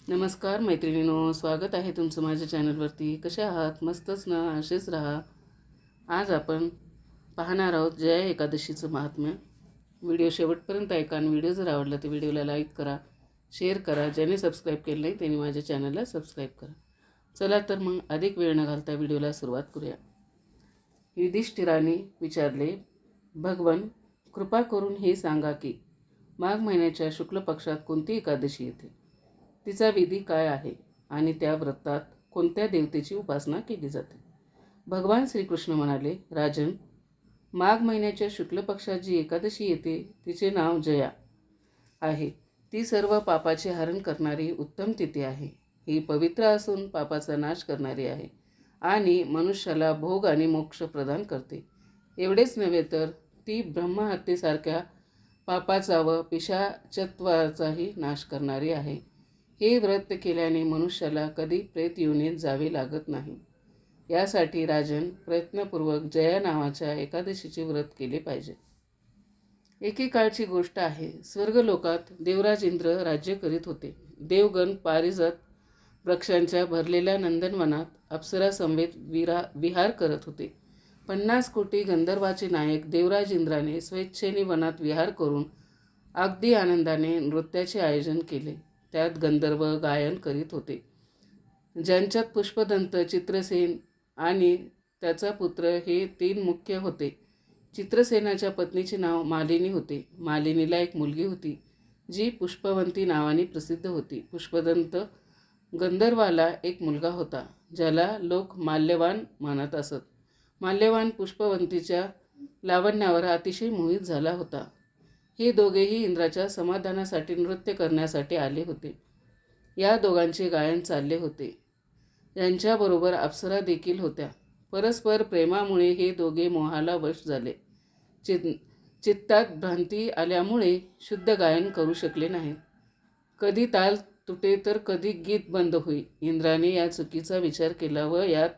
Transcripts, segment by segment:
नमस्कार मैत्रिणींनो, स्वागत आहे तुमचं माझ्या चॅनलवरती. कशा आहात? मस्तच ना? असेच राहा. आज आपण पाहणार आहोत जया एकादशीचं महात्म्य. व्हिडिओ शेवटपर्यंत ऐका आणि व्हिडिओ जर आवडला तर व्हिडिओला लाईक करा, शेअर करा. ज्याने सबस्क्राईब केलं नाही त्यांनी माझ्या चॅनलला सबस्क्राईब करा. चला तर मग अधिक वेळ न घालता व्हिडिओला सुरुवात करूया. युधिष्ठिराने विचारले, भगवन कृपा करून हे सांगा की माघ महिन्याच्या शुक्ल पक्षात कोणती एकादशी येते, तिचा विधी काय आहे आणि त्या व्रतात कोणत्या देवतेची उपासना केली जाते. भगवान श्रीकृष्ण म्हणाले, राजन, माघ महिन्याच्या शुक्ल पक्षात जी एकादशी येते तिचे नाव जया आहे. ती सर्व पापाचे हरण करणारी उत्तम तिथी आहे. ही पवित्र असून पापाचा नाश करणारी आहे आणि मनुष्याला भोग आणि मोक्ष प्रदान करते. एवढेच नव्हे तर ती ब्रह्महत्येसारख्या पापाचा व पिशाचत्वाचाही नाश करणारी आहे. हे व्रत केल्याने मनुष्याला कधी प्रेत योनीत जावे लागत नाही. यासाठी राजन प्रयत्नपूर्वक जया नावाच्या एकादशीचे व्रत केले पाहिजे. एकेकाळची गोष्ट आहे. स्वर्गलोकात देवराज इंद्र राज्य करीत होते. देवगण पारिजात वृक्षांच्या भरलेल्या नंदनवनात अप्सरा समवेत विहार करत होते. 50 कोटी गंधर्वाचे नायक देवराज इंद्राने स्वेच्छेने वनात विहार करून अगदी आनंदाने नृत्याचे आयोजन केले. त्यात गंधर्व गायन करीत होते, ज्यांच्यात पुष्पदंत, चित्रसेन आणि त्याचा पुत्र हे 3 मुख्य होते. चित्रसेनाच्या पत्नीचे नाव मालिनी होते. मालिनीला एक मुलगी होती जी पुष्पवंती नावाने प्रसिद्ध होती. पुष्पदंत गंधर्वाला एक मुलगा होता ज्याला लोक माल्यवान म्हणत असत. माल्यवान पुष्पवंतीच्या लावण्यावर अतिशय मोहित झाला होता. हे दोघेही इंद्राच्या समाधानासाठी नृत्य करण्यासाठी आले होते. या दोघांचे गायन चालले होते. यांच्याबरोबर अप्सरा देखील होत्या. परस्पर प्रेमामुळे हे दोघे मोहाला वश झाले. चित्तात भ्रांती आल्यामुळे शुद्ध गायन करू शकले नाहीत. कधी ताल तुटे तर कधी गीत बंद होई. इंद्राने या चुकीचा विचार केला व यात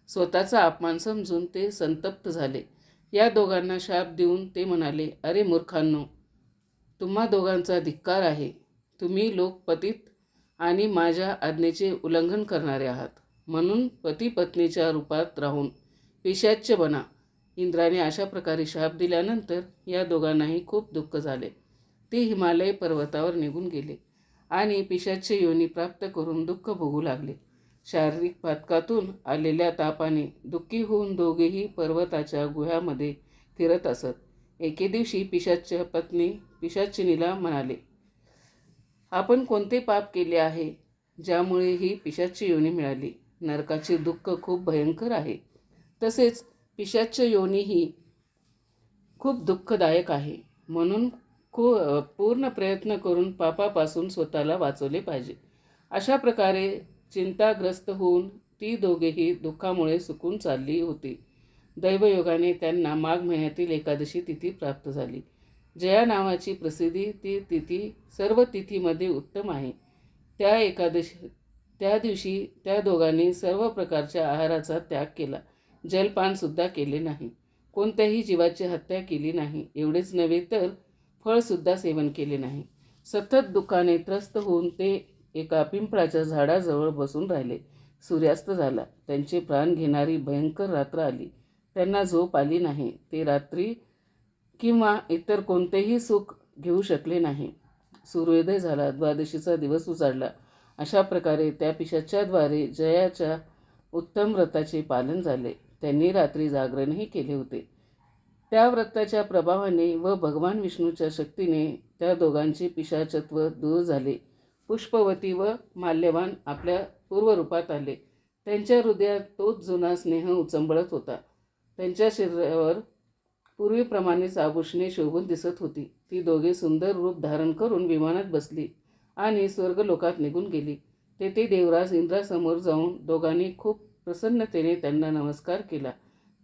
स्वतःचा अपमान समजून ते संतप्त झाले. या दोघांना शाप देऊन ते म्हणाले, अरे मूर्खांनो, तुम्हा दोघांचा धिक्कार आहे. तुम्ही लोक पतित आणि माझ्या आज्ञेचे उल्लंघन करणारे आहात. म्हणून पती पत्नीच्या रूपात राहून पिशाच्य बना. इंद्राने अशा प्रकारे शाप दिल्यानंतर या दोघांनाही खूप दुःख झाले. ते हिमालय पर्वतावर निघून गेले आणि पिशाच्य योनी प्राप्त करून दुःख भोगू लागले. शारीरिक पातकातून आलेल्या तापाने दुःखी होऊन दोघेही पर्वताच्या गुह्यामध्ये फिरत असत. एके दिवशी पिशाच्य पत्नी पिशाचिनीला म्हणाले, आपण कोणते पाप केले आहे ज्यामुळे ही पिशाच्य योनी मिळाली? नरकाचे दुःख खूप भयंकर आहे. तसेच पिशाच्य योनी ही खूप दुःखदायक आहे. म्हणून पूर्ण प्रयत्न करून पापापासून स्वतःला वाचवले पाहिजे. अशा प्रकारे चिंताग्रस्त होऊन ती दोघेही दुःखामुळे सुकून चालली होती. दैवयोगाने त्यांना माघ महिन्यातील एकादशी तिथी प्राप्त झाली. जया नावाची प्रसिद्धी ती तिथी सर्व तिथीमध्ये उत्तम आहे. त्या दिवशी त्या दोघांनी सर्व प्रकारच्या आहाराचा त्याग केला. जलपानसुद्धा केले नाही. कोणत्याही जीवाची हत्या केली नाही. एवढेच नव्हे तर फळसुद्धा सेवन केले नाही. सतत दुःखाने त्रस्त होऊन ते एका पिंपळाच्या झाडाजवळ बसून राहिले. सूर्यास्त झाला. त्यांचे प्राण घेणारी भयंकर रात्र आली. त्यांना झोप आली नाही. ते रात्री किंवा इतर कोणतेही सुख घेऊ शकले नाही. सूर्योदय झाला. द्वादशीचा दिवस उजाडला. अशा प्रकारे त्या पिशाच्याद्वारे जयाच्या उत्तम व्रताचे पालन झाले. त्यांनी रात्री जागरणही केले होते. त्या व्रताच्या प्रभावाने व भगवान विष्णूच्या शक्तीने त्या दोघांचे पिशाचत्व दूर झाले. पुष्पवती व माल्यवान आपल्या पूर्वरूपात आले. त्यांच्या हृदयात तोच जुना स्नेह उचंबळत होता. त्यांच्या शरीरावर पूर्वीप्रमाणेच आभूषणे शोभून दिसत होती. ती दोघे सुंदर रूप धारण करून विमानात बसली आणि स्वर्गलोकात निघून गेली. तेथे देवराज इंद्रासमोर जाऊन दोघांनी खूप प्रसन्नतेने त्यांना नमस्कार केला.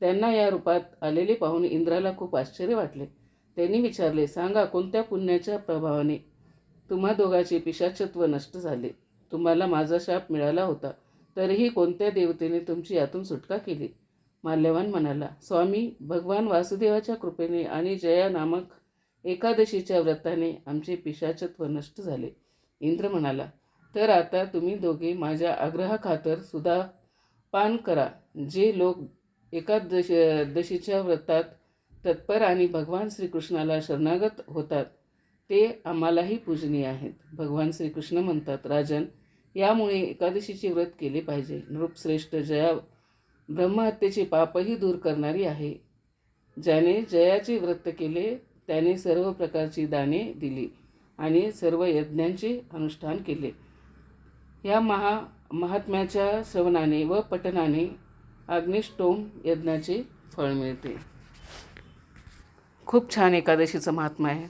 त्यांना या रूपात आलेले पाहून इंद्राला खूप आश्चर्य वाटले. त्यांनी विचारले, सांगा, कोणत्या पुण्याच्या प्रभावाने तुम्हा दोघांचे पिशाचत्व नष्ट झाले? तुम्हाला माझा शाप मिळाला होता, तरीही कोणत्या देवतेने तुमची यातून सुटका केली? माल्यवान म्हणाला, स्वामी, भगवान वासुदेवाच्या कृपेने आणि जया नामक एकादशीच्या व्रताने आमचे पिशाचत्व नष्ट झाले. इंद्र म्हणाला, तर आता तुम्ही दोघे माझ्या आग्रहाखातर सुद्धा पान करा. जे लोक एकादशीच्या व्रतात तत्पर आणि भगवान श्रीकृष्णाला शरणागत होतात ते आम्हालाही पूजनीय आहेत. भगवान श्रीकृष्ण म्हणतात, राजन, यामुळे एकादशीचे व्रत केले पाहिजे. नृपश्रेष्ठ जया ब्रह्महत्येचे पापही दूर करणारी आहे. ज्याने जयाचे व्रत केले त्याने सर्व प्रकारची दाने दिली आणि सर्व यज्ञांचे अनुष्ठान केले. या महात्म्याच्या श्रवणाने व पठणाने अग्निष्टोम यज्ञाचे फळ मिळते. खूप छान एकादशीचं महात्म्य आहे.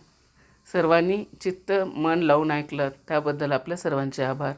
सर्वांनी चित्त मन लावून ऐकलं त्याबद्दल आपल्या सर्वांचे आभार.